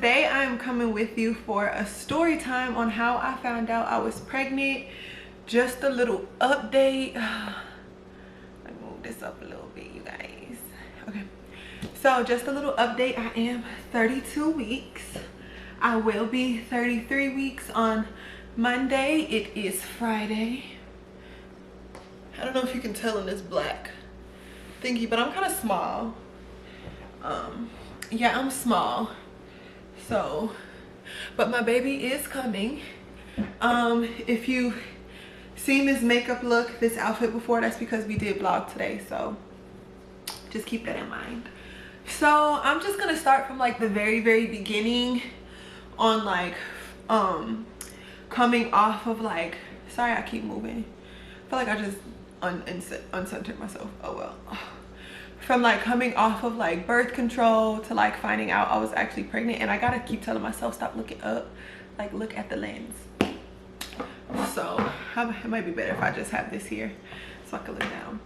today I'm coming with you for a story time on how I found out I was pregnant. Just a little update. Let me move this up a little bit, you guys. Okay, so just a little update. I am 32 weeks. I will be 33 weeks on Monday. It is Friday. I don't know if you can tell in this black thingy, but I'm kind of small. Yeah, I'm small. So, but my baby is coming. If you've seen this makeup look, this outfit before, that's because we did vlog today, so just keep that in mind. So I'm just gonna start from like the very beginning on like coming off of like, sorry I keep moving, I feel like I just uncentered myself. Oh well. From like coming off of like birth control to like finding out I was actually pregnant, and I gotta keep telling myself stop looking up, like look at the lens. So it might be better if I just have this here so I can look down.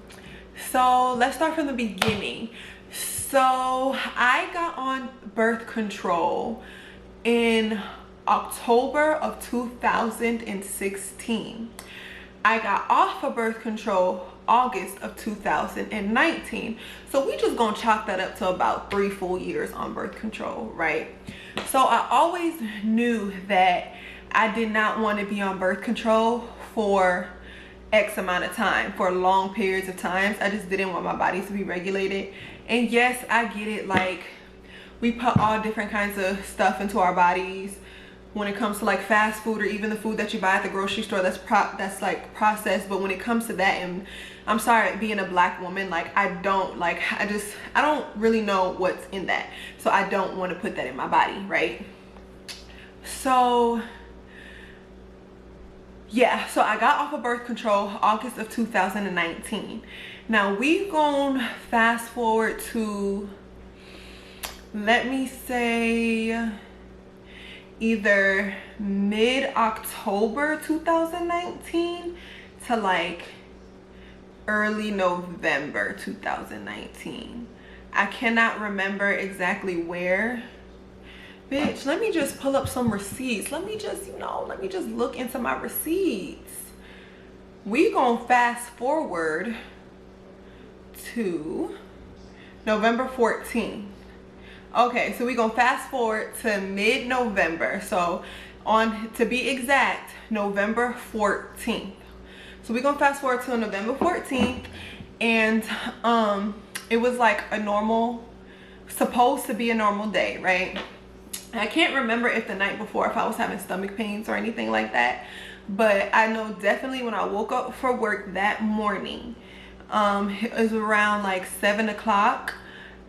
So let's start from the beginning. So I got on birth control in October of 2016. I got off of birth control August of 2019. So we just gonna chalk that up to about 3 full years on birth control, right? So I always knew that I did not want to be on birth control for X amount of time, for long periods of times. I just didn't want my body to be regulated. And yes, I get it, like we put all different kinds of stuff into our bodies when it comes to like fast food, or even the food that you buy at the grocery store that's like processed. But when it comes to that, and I'm sorry, being a black woman, like I don't really know what's in that, so I don't want to put that in my body, right? So yeah, so I got off of birth control August of 2019. Now we gonna fast forward to, let me say, either mid-October 2019 to like early November 2019. I cannot remember exactly where. Bitch, let me just pull up some receipts. Let me just look into my receipts. We gonna fast forward to November 14th. Okay, so we gonna fast forward to mid-November. So to be exact, November 14th. So we gonna fast forward to November 14th, and it was like supposed to be a normal day, right? I can't remember if the night before, if I was having stomach pains or anything like that, but I know definitely when I woke up for work that morning, it was around like 7 o'clock.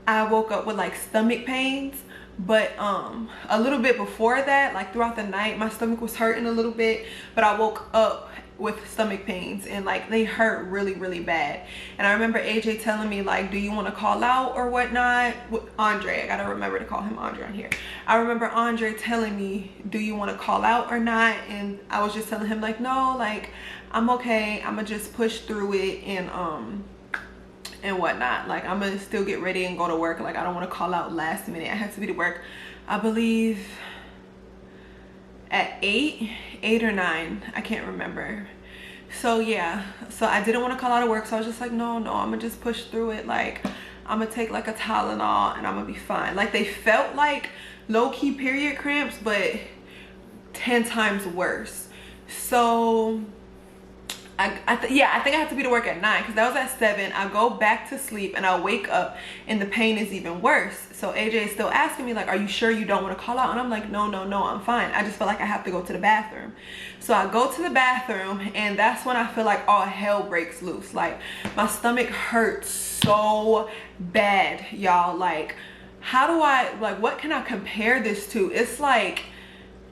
I woke up with like stomach pains, but a little bit before that, like throughout the night, my stomach was hurting a little bit, but I woke up with stomach pains, and like they hurt really bad. And I remember AJ telling me like, do you want to call out or whatnot? Andre, I gotta remember to call him Andre on here. I remember Andre telling me, do you want to call out or not? And I was just telling him like, no, like I'm okay, I'm gonna just push through it and whatnot. Like I'm gonna still get ready and go to work. Like I don't want to call out last minute. I had to be to work, I believe at 8 or 9, I can't remember. So yeah, so I didn't want to call out of work, so I was just like, no, I'm gonna just push through it. Like I'm gonna take like a Tylenol and I'm gonna be fine. Like they felt like low-key period cramps, but 10 times worse. So I think I had to be to work at 9, because that was at 7. I go back to sleep and I wake up and the pain is even worse. So AJ is still asking me like, are you sure you don't want to call out? And I'm like, no, I'm fine. I just feel like I have to go to the bathroom. So I go to the bathroom, and that's when I feel like all hell breaks loose. Like my stomach hurts so bad, y'all. Like what can I compare this to? It's like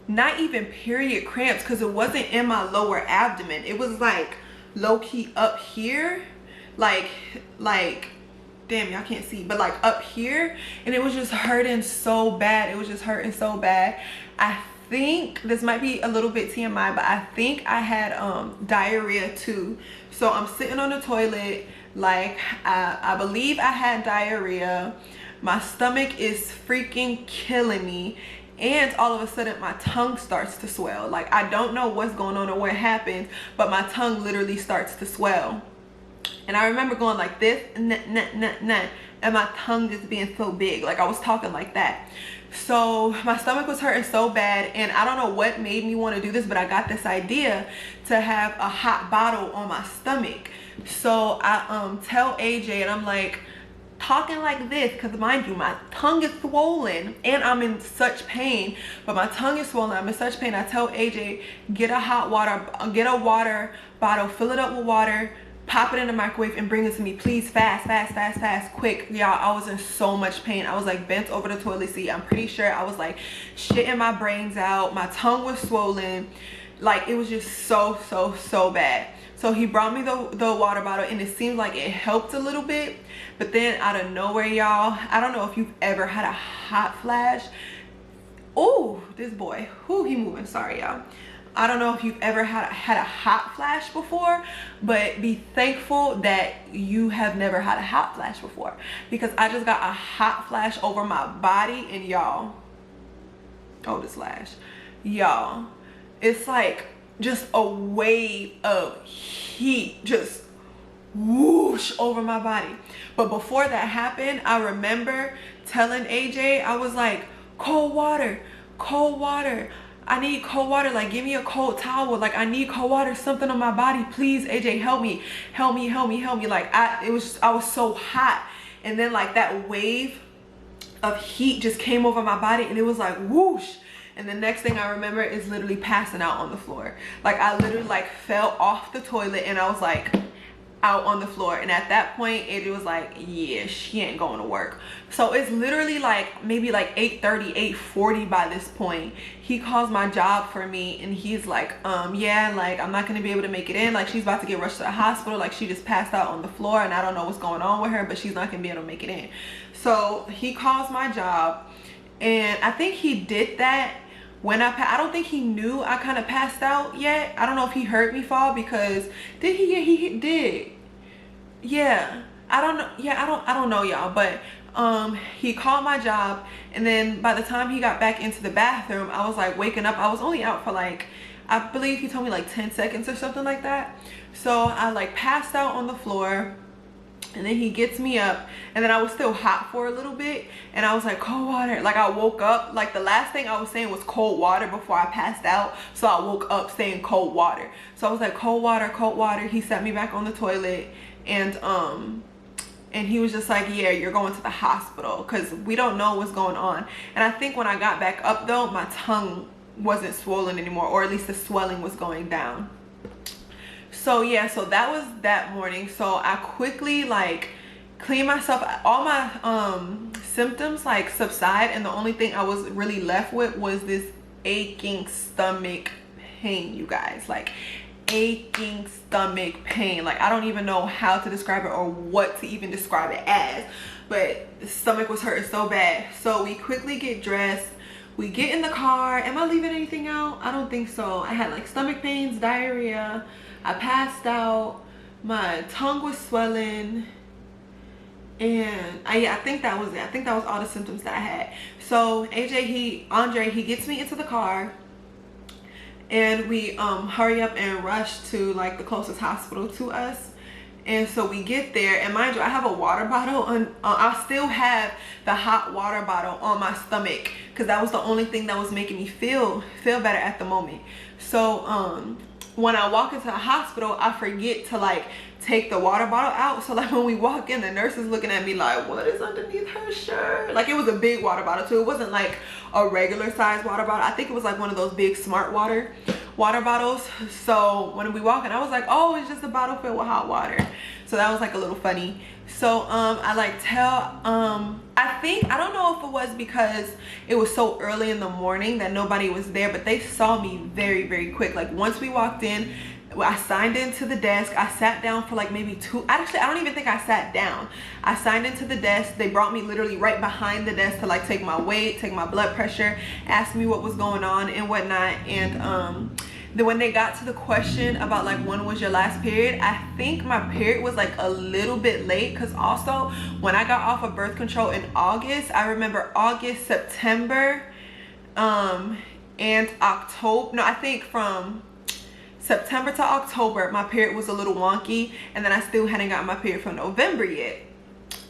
not even period cramps, because it wasn't in my lower abdomen. It was like low-key up here, like damn, y'all can't see, but like up here, and it was just hurting so bad. It was just hurting so bad. I think this might be a little bit TMI, but I think I had diarrhea too. So I'm sitting on the toilet, like I believe I had diarrhea. My stomach is freaking killing me, and all of a sudden my tongue starts to swell. Like, I don't know what's going on or what happened, but my tongue literally starts to swell. And I remember going like this, and my tongue just being so big, like I was talking like that. So my stomach was hurting so bad, and I don't know what made me want to do this, but I got this idea to have a hot bottle on my stomach. So I tell AJ, and I'm like talking like this, because mind you, my tongue is swollen and I'm in such pain, but my tongue is swollen, I'm in such pain. I tell AJ, get a water bottle, fill it up with water, pop it in the microwave, and bring it to me, please, fast, quick. Y'all, I was in so much pain. I was like bent over the toilet seat. I'm pretty sure I was like shitting my brains out. My tongue was swollen. Like, it was just so bad. So he brought me the water bottle, and it seemed like it helped a little bit, but then out of nowhere, y'all, I don't know if you've ever had a hot flash. Oh, this boy, who he moving, sorry y'all. I don't know if you've ever had a hot flash before, but be thankful that you have never had a hot flash before, because I just got a hot flash over my body, and y'all, oh, this lash, y'all, it's like just a wave of heat just whoosh over my body. But before that happened, I remember telling AJ, I was like, cold water, I need cold water, like give me a cold towel, like I need cold water, something on my body, please, AJ, help me. Like I was so hot, and then like that wave of heat just came over my body, and it was like whoosh. And the next thing I remember is literally passing out on the floor. Like, I literally like fell off the toilet, and I was like out on the floor. And at that point, it was like, yeah, she ain't going to work. So it's literally like maybe like 8:30, 8:40 by this point. He calls my job for me, and he's like, yeah, like I'm not gonna be able to make it in. Like, she's about to get rushed to the hospital. Like, she just passed out on the floor, and I don't know what's going on with her, but she's not gonna be able to make it in. So he calls my job, and I think he did that when I don't think he knew I kind of passed out yet. I don't know if he heard me fall, because did he? Yeah, he did. Yeah, I don't know. Yeah, I don't know, y'all, but he called my job, and then by the time he got back into the bathroom, I was like waking up. I was only out for like, I believe he told me like 10 seconds or something like that. So I like passed out on the floor, and then he gets me up, and then I was still hot for a little bit, and I was like, cold water. Like, I woke up, like the last thing I was saying was cold water before I passed out, so I woke up saying cold water. So I was like, cold water. He set me back on the toilet, and he was just like, yeah, you're going to the hospital, because we don't know what's going on. And I think when I got back up though, my tongue wasn't swollen anymore, or at least the swelling was going down. So yeah, so that was that morning. So I quickly like cleaned myself, all my symptoms like subside, and the only thing I was really left with was this aching stomach pain, you guys. Like, aching stomach pain. Like, I don't even know how to describe it or what to even describe it as, but the stomach was hurting so bad. So we quickly get dressed, we get in the car. Am I leaving anything out? I don't think so. I had like stomach pains, diarrhea, I passed out, my tongue was swelling, and I think that was it. I think that was all the symptoms that I had. So Andre, he gets me into the car, and we hurry up and rush to like the closest hospital to us. And so we get there, and mind you, I have a water bottle on. I still have the hot water bottle on my stomach, because that was the only thing that was making me feel better at the moment. So when I walk into the hospital, I forget to like take the water bottle out. So like when we walk in, the nurse is looking at me like, what is underneath her shirt? Like, it was a big water bottle too. It wasn't like a regular size water bottle. I think it was like one of those big Smart water bottles. So when we walk in, I was like, oh, it's just a bottle filled with hot water. So that was like a little funny. So I like tell I don't know if it was because it was so early in the morning that nobody was there, but they saw me very quick. Like, once we walked in, I signed into the desk. I sat down for like maybe actually I don't even think I sat down. I signed into the desk. They brought me literally right behind the desk to like take my weight, take my blood pressure, ask me what was going on and whatnot. And then when they got to the question about like when was your last period, I think my period was like a little bit late, because also when I got off of birth control in August, I remember August, September, And October, no, I think from September to October, my period was a little wonky, and then I still hadn't gotten my period for November yet.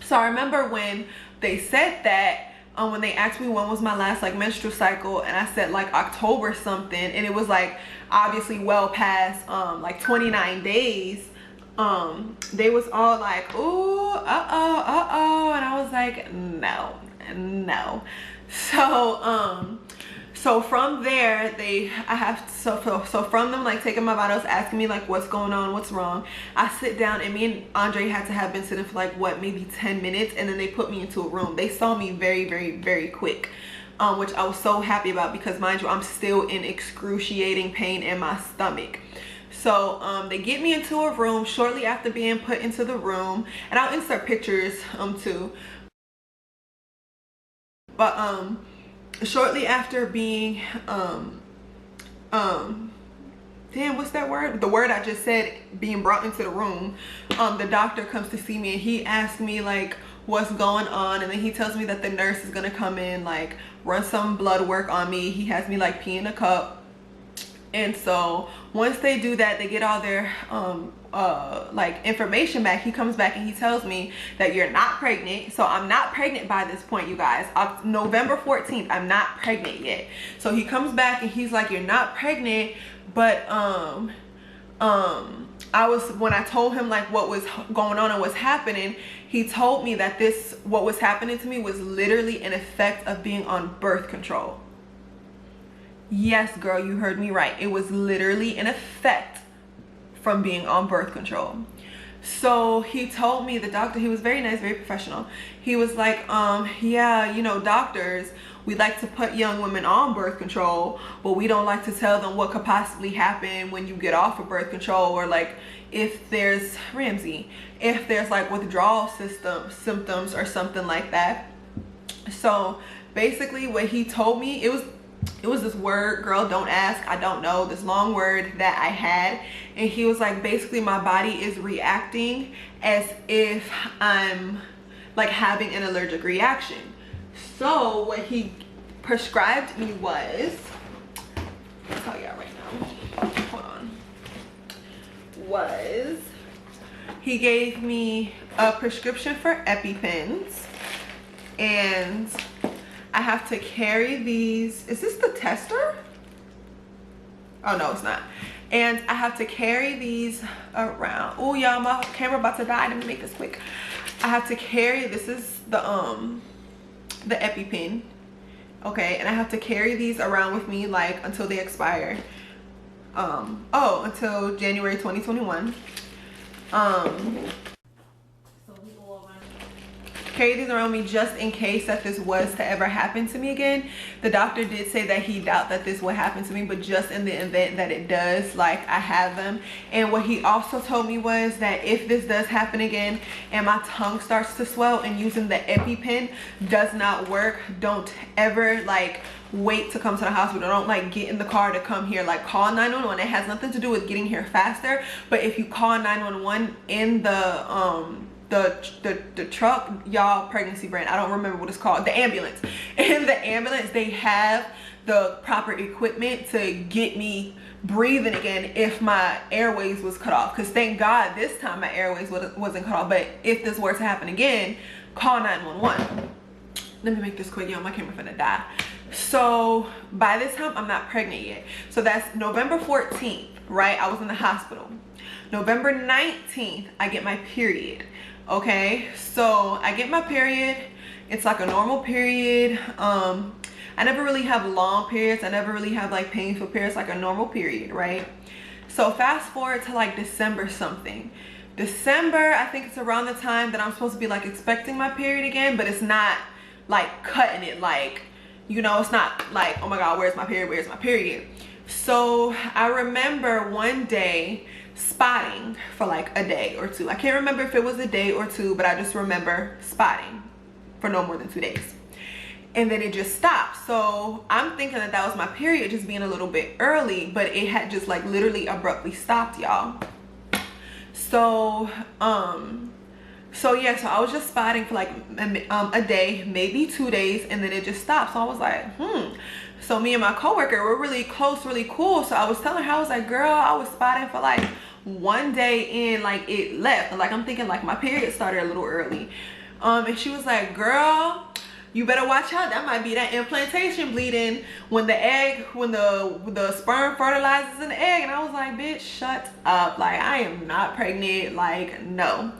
So I remember when they said that, when they asked me when was my last like menstrual cycle, and I said like October something, and it was like obviously well past like 29 days. They was all like, ooh, uh-oh, and I was like, no. So from there, so from them like taking my vitals, asking me like what's going on, what's wrong, I sit down, and me and Andre had to have been sitting for like what, maybe 10 minutes, and then they put me into a room. They saw me very quick, which I was so happy about, because mind you, I'm still in excruciating pain in my stomach. So they get me into a room shortly after being put into the room, and I'll insert pictures too. But shortly after being damn, what's that word? The word I just said, being brought into the room, the doctor comes to see me, and he asks me like what's going on, and then he tells me that the nurse is gonna come in, like run some blood work on me. He has me like pee in a cup. And so once they do that, they get all their like information back. He comes back and he tells me that you're not pregnant. So I'm not pregnant by this point, you guys. November 14th, I'm not pregnant yet. So he comes back and he's like, you're not pregnant, but when I told him like what was going on and what's happening, he told me that what was happening to me was literally an effect of being on birth control. Yes, girl, you heard me right. It was literally an effect from being on birth control. So he told me, the doctor, he was very nice, very professional. He was like, yeah, you know, doctors, we like to put young women on birth control, but we don't like to tell them what could possibly happen when you get off of birth control, or like if there's, if there's like withdrawal symptoms or something like that. So basically what he told me, it was this word, girl, don't ask, I don't know, this long word that I had, and he was like, basically my body is reacting as if I'm like having an allergic reaction. So what he prescribed me was, I'll tell y'all right now, hold on, was he gave me a prescription for EpiPens, and I have to carry these. Is this the tester? Oh no, it's not. And I have to carry these around. Oh y'all, my camera about to die. Let me make this quick. I have to carry, this is the Epipen. Okay, and I have to carry these around with me like until they expire. Until January 2021. Carry these around me just in case that this was to ever happen to me again. The doctor did say that he doubted that this would happen to me, but just in the event that it does, like, I have them. And what he also told me was that if this does happen again and my tongue starts to swell and using the EpiPen does not work, don't ever like wait to come to the hospital. Don't like get in the car to come here. Like, call 911. It has nothing to do with getting here faster, but if you call 911 in the truck, y'all, pregnancy brand, I don't remember what it's called, the ambulance, in the ambulance they have the proper equipment to get me breathing again if my airways was cut off, because thank God this time my airways wasn't cut off. But if this were to happen again, call 911. Let me make this quick, y'all, my camera finna die. So by this time I'm not pregnant yet. So that's November 14th, right? I was in the hospital. November 19th I get my period. Okay, so I get my period. It's like a normal period. I never really have long periods. I never really have like painful periods, like a normal period, right? So fast forward to like December something. December, I think it's around the time that I'm supposed to be like expecting my period again, but it's not like cutting it, like, you know, it's not like, oh my God, where's my period, where's my period? So I remember one day spotting for like a day or two. I can't remember if it was a day or two, but I just remember spotting for no more than 2 days, and then it just stopped. So I'm thinking that that was my period just being a little bit early, but it had just like literally abruptly stopped, y'all. So yeah, so I was just spotting for like a day, maybe 2 days, and then it just stopped. So I was like, So me and my coworker were really close, really cool. So I was telling her, I was like, girl, I was spotting for like one day and like it left. Like I'm thinking like my period started a little early. And she was like, girl, you better watch out. That might be that implantation bleeding when the sperm fertilizes in the egg. And I was like, bitch, shut up. Like I am not pregnant. Like no.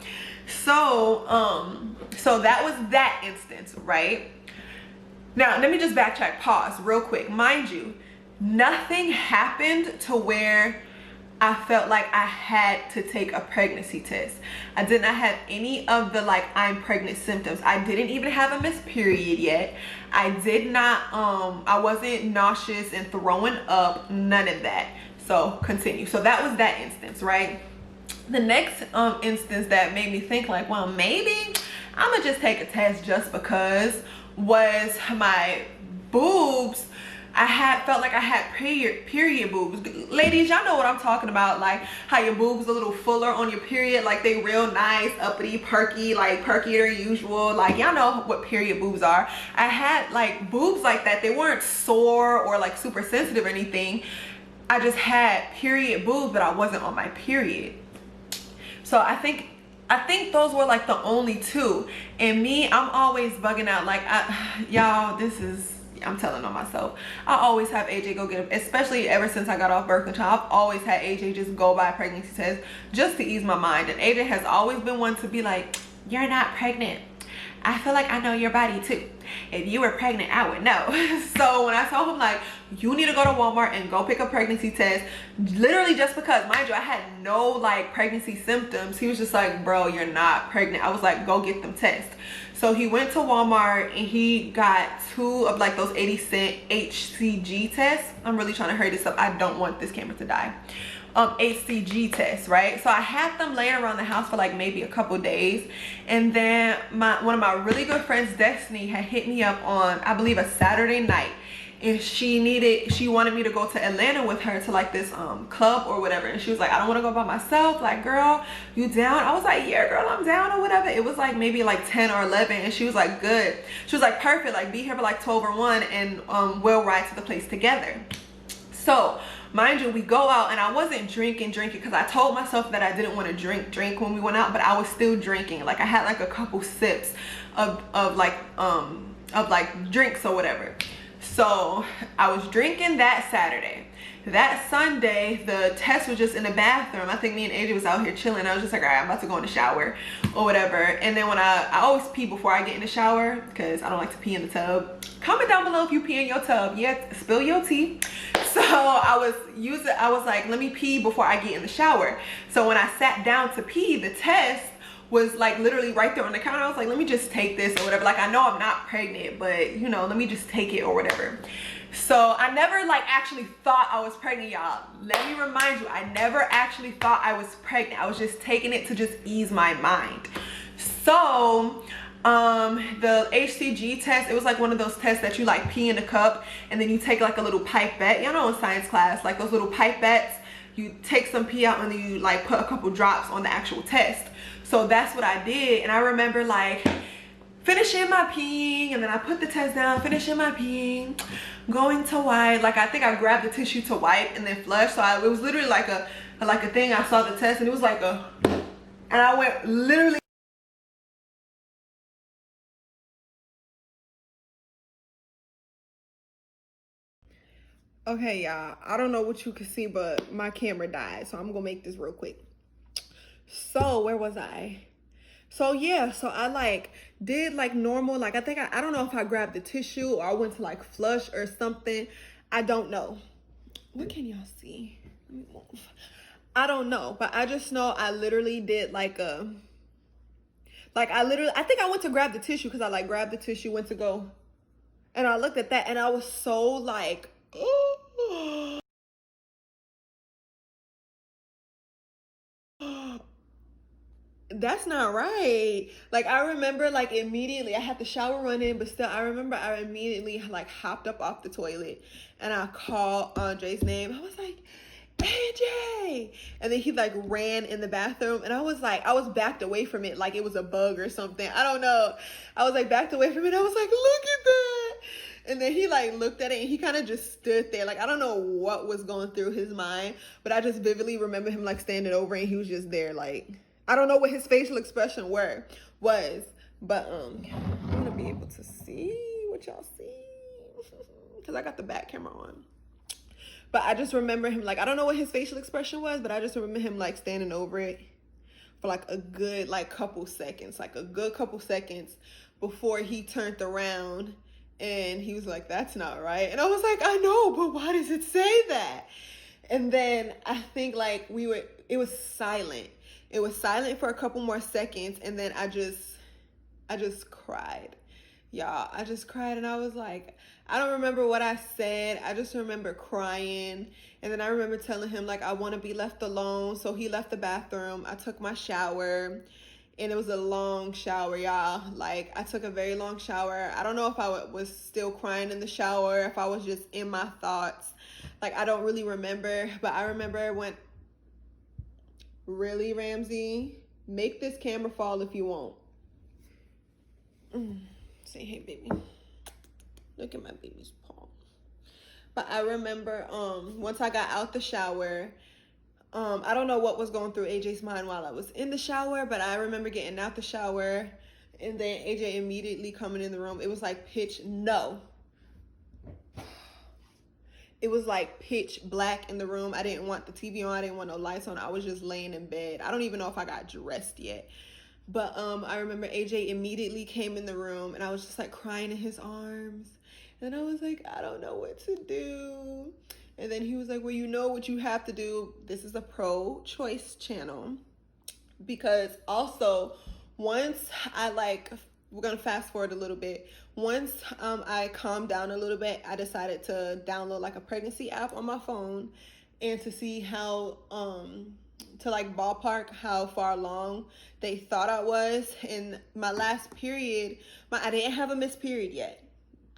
So that was that instance, right? Now, let me just backtrack, pause real quick. Mind you, nothing happened to where I felt like I had to take a pregnancy test. I did not have any of the like I'm pregnant symptoms. I didn't even have a missed period yet. I did not, I wasn't nauseous and throwing up, none of that. So continue. So that was that instance, right? The next instance that made me think like, well, maybe I'm gonna just take a test just because was my boobs. I felt like I had period boobs. Ladies, y'all know what I'm talking about, like how your boobs a little fuller on your period, like they real nice, uppity, perky, like perkier than usual. Like y'all know what period boobs are. I had like boobs like that. They weren't sore or like super sensitive or anything. I just had period boobs, but I wasn't on my period. So I think those were like the only two. And me, I'm always bugging out. Like y'all, I'm telling on myself. I always have AJ go get them, especially ever since I got off birth control. I've always had AJ just go buy a pregnancy test just to ease my mind. And AJ has always been one to be like, you're not pregnant. I feel like I know your body too. If you were pregnant, I would know. So when I told him like, you need to go to Walmart and go pick a pregnancy test, literally just because, mind you, I had no like pregnancy symptoms. He was just like, bro, you're not pregnant. I was like, go get them tests. So he went to Walmart and he got 2 of like those 80-cent HCG tests. I'm really trying to hurry this up. I don't want this camera to die. HCG tests, right? So I had them laying around the house for like maybe a couple days, and then one of my really good friends, Destiny, had hit me up on, I believe, a Saturday night, and she wanted me to go to Atlanta with her to like this club or whatever. And she was like, I don't want to go by myself. Like, girl, you down? I was like, yeah, girl, I'm down or whatever. It was like maybe like 10 or 11, and she was like, good. She was like, perfect. Like, be here by like 12 or 1, and we'll ride to the place together. So mind you, we go out, and I wasn't drinking because I told myself that I didn't want to drink when we went out, but I was still drinking. Like I had like a couple sips of like drinks or whatever. So I was drinking that Saturday. That Sunday, the test was just in the bathroom. I think me and AJ was out here chilling. I was just like, all right, I'm about to go in the shower or whatever. And then when I always pee before I get in the shower because I don't like to pee in the tub. Comment down below if you pee in your tub. Yeah, spill your tea. So I was like, let me pee before I get in the shower. So when I sat down to pee, the test was like literally right there on the counter. I was like, let me just take this or whatever. Like, I know I'm not pregnant, but you know, let me just take it or whatever. So I never like actually thought I was pregnant, y'all. Let me remind you, I never actually thought I was pregnant. I was just taking it to just ease my mind. So the HCG test, it was like one of those tests that you like pee in a cup and then you take like a little pipette. You know, in science class, like those little pipettes, you take some pee out and then you like put a couple drops on the actual test. So that's what I did. And I remember like finishing my peeing, and then I put the test down, finishing my peeing, going to wipe. Like I think I grabbed the tissue to wipe and then flush. So it was literally like a thing. I saw the test and it was like and I went literally. Okay, y'all, I don't know what you can see, but my camera died, so I'm gonna make this real quick. So where was I? So yeah, so I like did like normal, like I think I don't know if I grabbed the tissue or I went to like flush or something. I don't know. What can y'all see? Let me move. I don't know, but I just know I literally did like I think I went to grab the tissue because I like grabbed the tissue, went to go, and I looked at that and I was so like, oh. That's not right. Like I remember like immediately I had the shower running, but still I remember I immediately like hopped up off the toilet and I called Andre's name. I was like, AJ, and then he like ran in the bathroom, and I was backed away from it like it was a bug or something. I don't know. I was like backed away from it. I was like, look at that. And then he like looked at it and he kind of just stood there. Like, I don't know what was going through his mind, but I just vividly remember him like standing over and he was just there. Like, I don't know what his facial expression was, but I'm gonna be able to see what y'all see because I got the back camera on. But I just remember him, like, I don't know what his facial expression was, but I just remember him like standing over it for like a good couple seconds before he turned around and he was like, that's not right. And I was like, I know, but why does it say that? And then I think like it was silent. It was silent for a couple more seconds, and then I just cried. Y'all, I just cried, and I was like, I don't remember what I said. I just remember crying. And then I remember telling him like I want to be left alone. So he left the bathroom. I took my shower, and it was a long shower, y'all. Like, I took a very long shower. I don't know if I was still crying in the shower, if I was just in my thoughts. Like, I don't really remember, but I remember when, really, Ramsey, make this camera fall if you won't. Say, hey, baby. Look at my baby's paw. But I remember once I got out the shower, I don't know what was going through AJ's mind while I was in the shower, but I remember getting out the shower and then AJ immediately coming in the room. It was like it was like pitch black in the room. I didn't want the TV on. I didn't want no lights on. I was just laying in bed. I don't even know if I got dressed yet. But I remember AJ immediately came in the room and I was just like crying in his arms. And I was like, I don't know what to do. And then he was like, well, you know what you have to do. This is a pro-choice channel. Because also, once we're going to fast forward a little bit. Once I calmed down a little bit, I decided to download like a pregnancy app on my phone and to see how, to like ballpark how far along they thought I was. In my last period, I didn't have a missed period yet.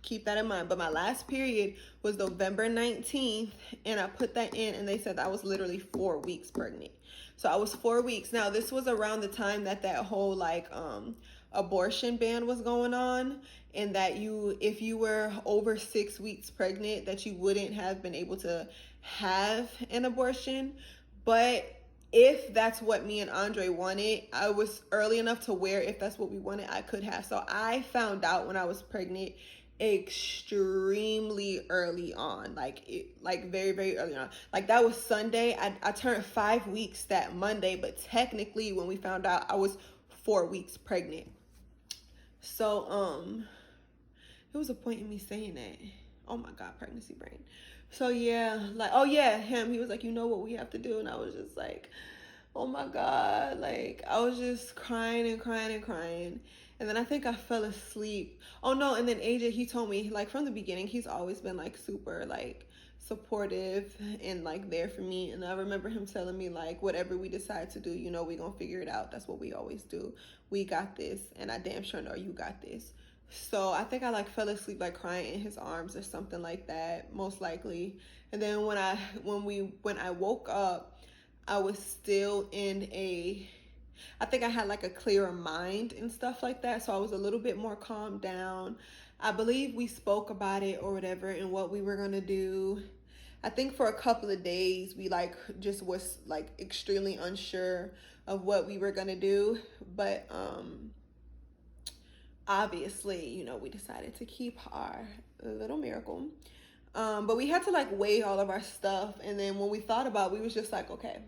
Keep that in mind. But my last period was November 19th, and I put that in, and they said that I was literally 4 weeks pregnant. So I was 4 weeks. Now, this was around the time that whole like abortion ban was going on, and that if you were over 6 weeks pregnant, that you wouldn't have been able to have an abortion. But if that's what me and Andre wanted, I was early enough to where if that's what we wanted, I could have. So I found out when I was pregnant extremely early on, like very, very early on. Like, that was Sunday. I turned 5 weeks that Monday, but technically when we found out, I was 4 weeks pregnant. So there was a point in me saying that. Oh my God, pregnancy brain. So yeah, like, oh yeah, he was like, you know what we have to do? And I was just like, oh my God, like, I was just crying and crying and crying. And then I think I fell asleep. Oh no, and then AJ, he told me, like, from the beginning, he's always been like super like supportive and like there for me. And I remember him telling me like, whatever we decide to do, you know, we gonna figure it out. That's what we always do. We got this, and I damn sure know you got this. So I think I like fell asleep like crying in his arms or something like that, most likely. And then when I woke up, I was still I think I had like a clearer mind and stuff like that. So I was a little bit more calmed down. I believe we spoke about it or whatever and what we were going to do. I think for a couple of days, we like just was like extremely unsure of what we were going to do. But obviously, you know, we decided to keep our little miracle. But we had to like weigh all of our stuff. And then when we thought about it, we was just like, okay,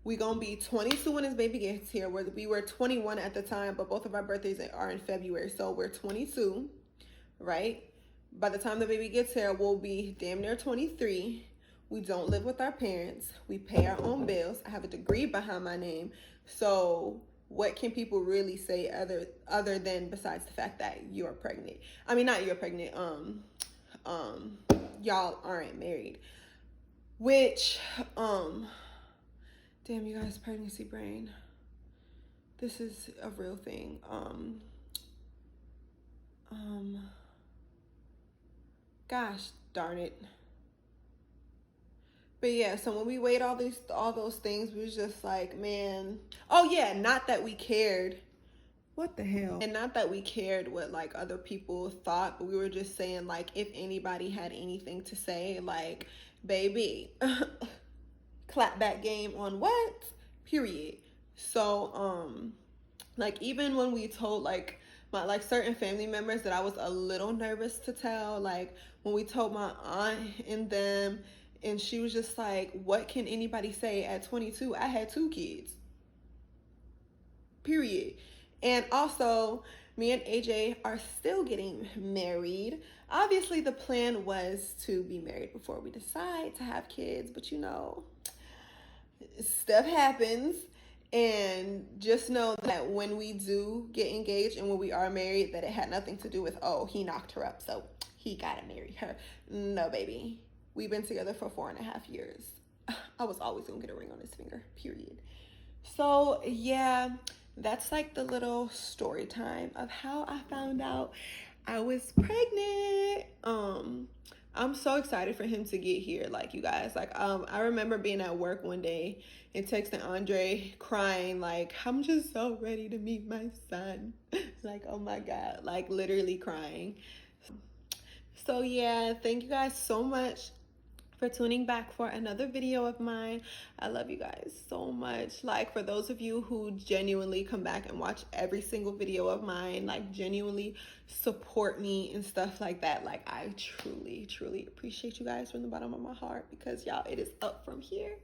we gonna be 22 when his baby gets here. We were 21 at the time, but both of our birthdays are in February. So we're 22, right? By the time the baby gets here, we'll be damn near 23. We don't live with our parents. We pay our own bills. I have a degree behind my name. So what can people really say other than besides the fact that you're pregnant? I mean, not you're pregnant. Y'all aren't married. Which, damn, you guys, pregnancy brain. This is a real thing. Gosh darn it. But yeah, so when we weighed all those things, we was just like, man. Oh yeah, not that we cared. What the hell? And not that we cared what like other people thought, but we were just saying like if anybody had anything to say, like, baby, clap back game on what? Period. So like even when we told like my like certain family members that I was a little nervous to tell, like when we told my aunt and them, and she was just like, what can anybody say at 22? I had 2 kids. Period. And also, me and AJ are still getting married. Obviously, the plan was to be married before we decide to have kids, but you know, stuff happens. And just know that when we do get engaged and when we are married, that it had nothing to do with, oh, he knocked her up, so he gotta marry her. No, baby. We've been together for 4.5 years. I was always gonna get a ring on his finger, period. So yeah, that's like the little story time of how I found out I was pregnant. I'm so excited for him to get here. Like, you guys, like, I remember being at work one day and texting Andre crying, like, I'm just so ready to meet my son. Like, oh my God, like literally crying. So yeah, thank you guys so much for tuning back for another video of mine. I love you guys so much. Like, for those of you who genuinely come back and watch every single video of mine, like genuinely support me and stuff like that, like I truly appreciate you guys from the bottom of my heart, because y'all, it is up from here.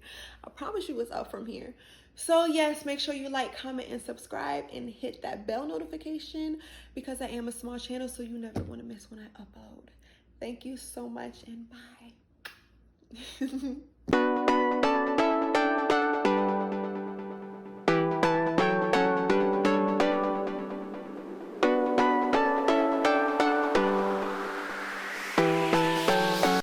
I promise you it's up from here. So yes, make sure you like, comment, and subscribe, and hit that bell notification, because I am a small channel, so you never want to miss when I upload. Thank you so much, and bye.